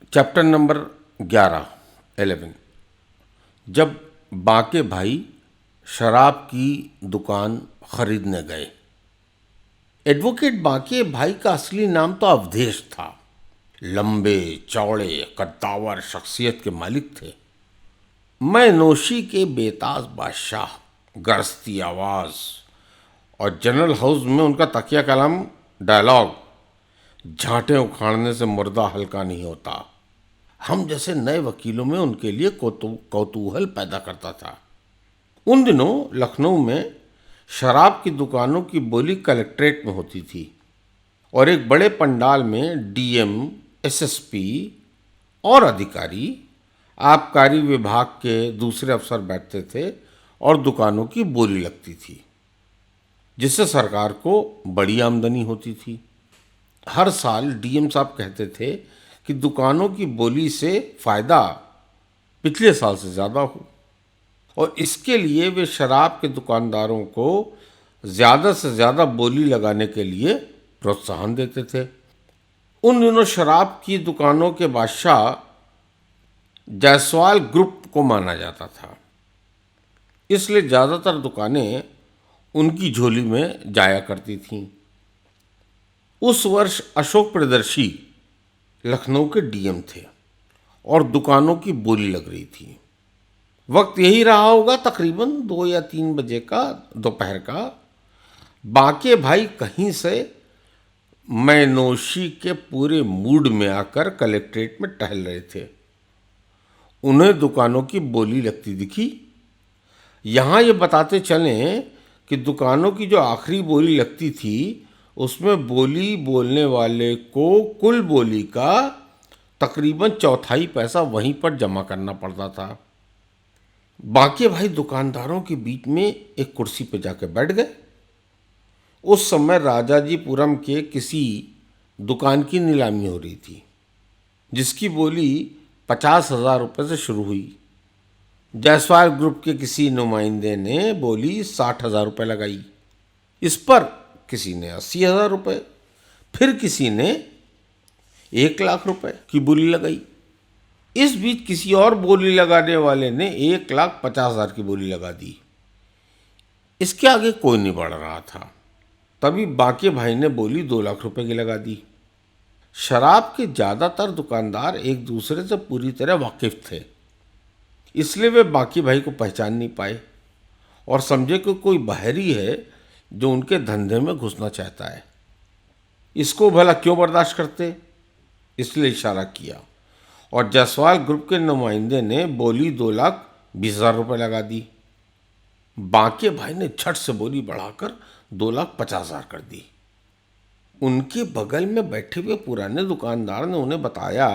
Chapter number 11 जब बाके भाई शराब की दुकान खरीदने गए। एडवोकेट बाके भाई का असली नाम तो अवधेश था। लंबे चौड़े कद्दावर शख्सियत के मालिक थे। मैं नोशी के बेताज बादशाह, गरजती आवाज और जनरल हाउस में उनका तकिया कलाम डायलॉग, झांटे उखाड़ने से मुर्दा हल्का नहीं होता, हम जैसे नए वकीलों में उनके लिए कौतूहल पैदा करता था। उन दिनों लखनऊ में शराब की दुकानों की बोली कलेक्ट्रेट में होती थी और एक बड़े पंडाल में डीएम, एसएसपी और अधिकारी, आबकारी विभाग के दूसरे अफसर बैठते थे और दुकानों की बोली लगती थी, जिससे सरकार को बड़ी आमदनी होती थी। हर साल डीएम साहब कहते थे कि दुकानों की बोली से फायदा पिछले साल से ज़्यादा हो, और इसके लिए वे शराब के दुकानदारों को ज़्यादा से ज़्यादा बोली लगाने के लिए प्रोत्साहन देते थे। उन दिनों शराब की दुकानों के बादशाह जायसवाल ग्रुप को माना जाता था, इसलिए ज़्यादातर दुकानें उनकी झोली में जाया करती थीं। उस वर्ष अशोक प्रियदर्शी लखनऊ के डीएम थे और दुकानों की बोली लग रही थी। वक्त यही रहा होगा, तकरीबन 2 या 3 बजे का दोपहर का। बाके भाई कहीं से मैनोशी के पूरे मूड में आकर कलेक्ट्रेट में टहल रहे थे। उन्हें दुकानों की बोली लगती दिखी। यहाँ ये बताते चलें कि दुकानों की जो आखिरी बोली लगती थी, उसमें बोली बोलने वाले को कुल बोली का तकरीबन चौथाई पैसा वहीं पर जमा करना पड़ता था। बाके भाई दुकानदारों के बीच में एक कुर्सी पर जाकर बैठ गए। उस समय राजाजीपुरम के किसी दुकान की नीलामी हो रही थी, जिसकी बोली 50,000 रुपये से शुरू हुई। जायसवाल ग्रुप के किसी नुमाइंदे ने बोली 60,000 रुपये लगाई। इस पर किसी ने 80,000 रुपये, फिर किसी ने 1,00,000 रुपये की बोली लगाई। इस बीच किसी और बोली लगाने वाले ने 1,50,000 की बोली लगा दी। इसके आगे कोई नहीं बढ़ रहा था। तभी बाके भाई ने बोली 2,00,000 रुपये की लगा दी। शराब के ज़्यादातर दुकानदार एक दूसरे से पूरी तरह वाकिफ थे, इसलिए वे बाके भाई को पहचान नहीं पाए और समझे कि कोई बाहरी है जो उनके धंधे में घुसना चाहता है। इसको भला क्यों बर्दाश्त करते, इसलिए इशारा किया और जायसवाल ग्रुप के नुमाइंदे ने बोली 2,20,000 रुपये लगा दी। बाके भाई ने झट से बोली बढ़ाकर 2,50,000 कर दी। उनके बगल में बैठे हुए पुराने दुकानदार ने उन्हें बताया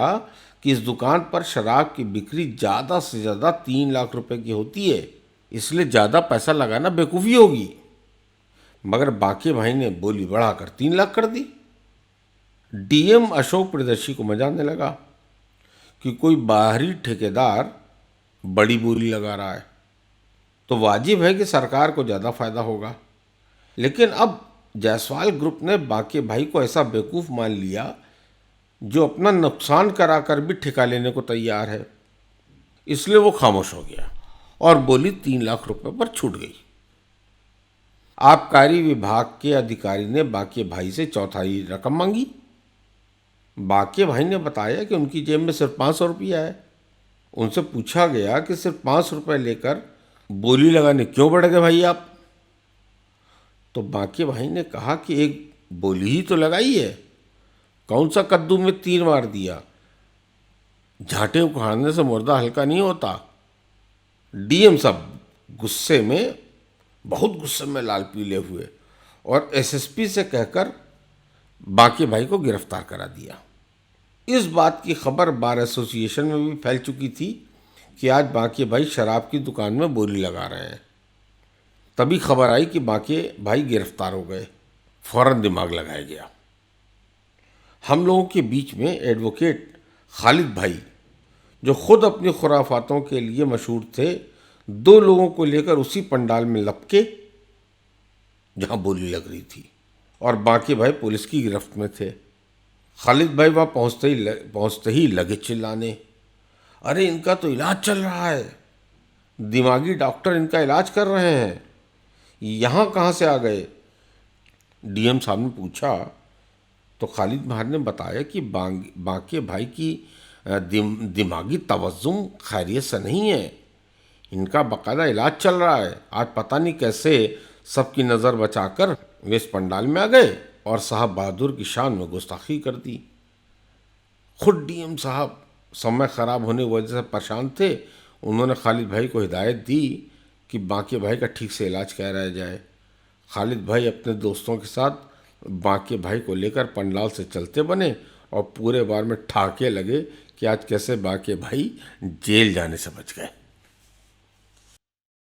कि इस दुकान पर शराब की बिक्री ज़्यादा से ज़्यादा 3,00,000 रुपये की होती है, इसलिए ज़्यादा पैसा लगाना बेवकूफ़ी होगी। मगर बाके भाई ने बोली बढ़ाकर 3,00,000 कर दी। डीएम अशोक प्रियदर्शी को मजा आने लगा कि कोई बाहरी ठेकेदार बड़ी बोली लगा रहा है, तो वाजिब है कि सरकार को ज़्यादा फायदा होगा। लेकिन अब जायसवाल ग्रुप ने बाके भाई को ऐसा बेवकूफ़ मान लिया जो अपना नुकसान कराकर भी ठेका लेने को तैयार है, इसलिए वो खामोश हो गया और बोली 3,00,000 रुपये पर छूट गई। आबकारी विभाग के अधिकारी ने बाके भाई से चौथाई रकम मांगी। बाके भाई ने बताया कि उनकी जेब में सिर्फ 500 रुपया है। उनसे पूछा गया कि सिर्फ 500 रुपये लेकर बोली लगाने क्यों बढ़ गए भाई आप? तो बाके भाई ने कहा कि एक बोली ही तो लगाई है, कौन सा कद्दू में 3 मार दिया, झांटे उखाड़ने से मुर्दा हल्का नहीं होता। डीएम साहब गुस्से में, बहुत गुस्से में लाल पीले हुए और एसएसपी से कहकर बाके भाई को गिरफ्तार करा दिया। इस बात की खबर बार एसोसिएशन में भी फैल चुकी थी कि आज बाके भाई शराब की दुकान में बोली लगा रहे हैं। तभी खबर आई कि बाके भाई गिरफ्तार हो गए। फौरन दिमाग लगाया गया। हम लोगों के बीच में एडवोकेट खालिद भाई, जो खुद अपनी खुराफातों के लिए मशहूर थे, 2 लोगों को लेकर उसी पंडाल में लपके जहां बोली लग रही थी, और बाके भाई पुलिस की गिरफ्त में थे। खालिद भाई वहाँ पहुँचते ही लगे चिल्लाने, अरे इनका तो इलाज चल रहा है, दिमागी डॉक्टर इनका इलाज कर रहे हैं, यहाँ कहाँ से आ गए? डीएम साहब ने पूछा तो खालिद भाई ने बताया कि बांके भाई की दिमागी तवज्जुम खैरियत से नहीं है, इनका बकायदा इलाज चल रहा है। आज पता नहीं कैसे सबकी नज़र बचाकर वे इस पंडाल में आ गए और साहब बहादुर की शान में गुस्ताखी कर दी। खुद डीएम साहब समय ख़राब होने की वजह से परेशान थे। उन्होंने खालिद भाई को हिदायत दी कि बांके भाई का ठीक से इलाज कराया जाए। खालिद भाई अपने दोस्तों के साथ बांके भाई को लेकर पंडाल से चलते बने और पूरे बार में ठाके लगे कि आज कैसे बांके भाई जेल जाने से बच गए।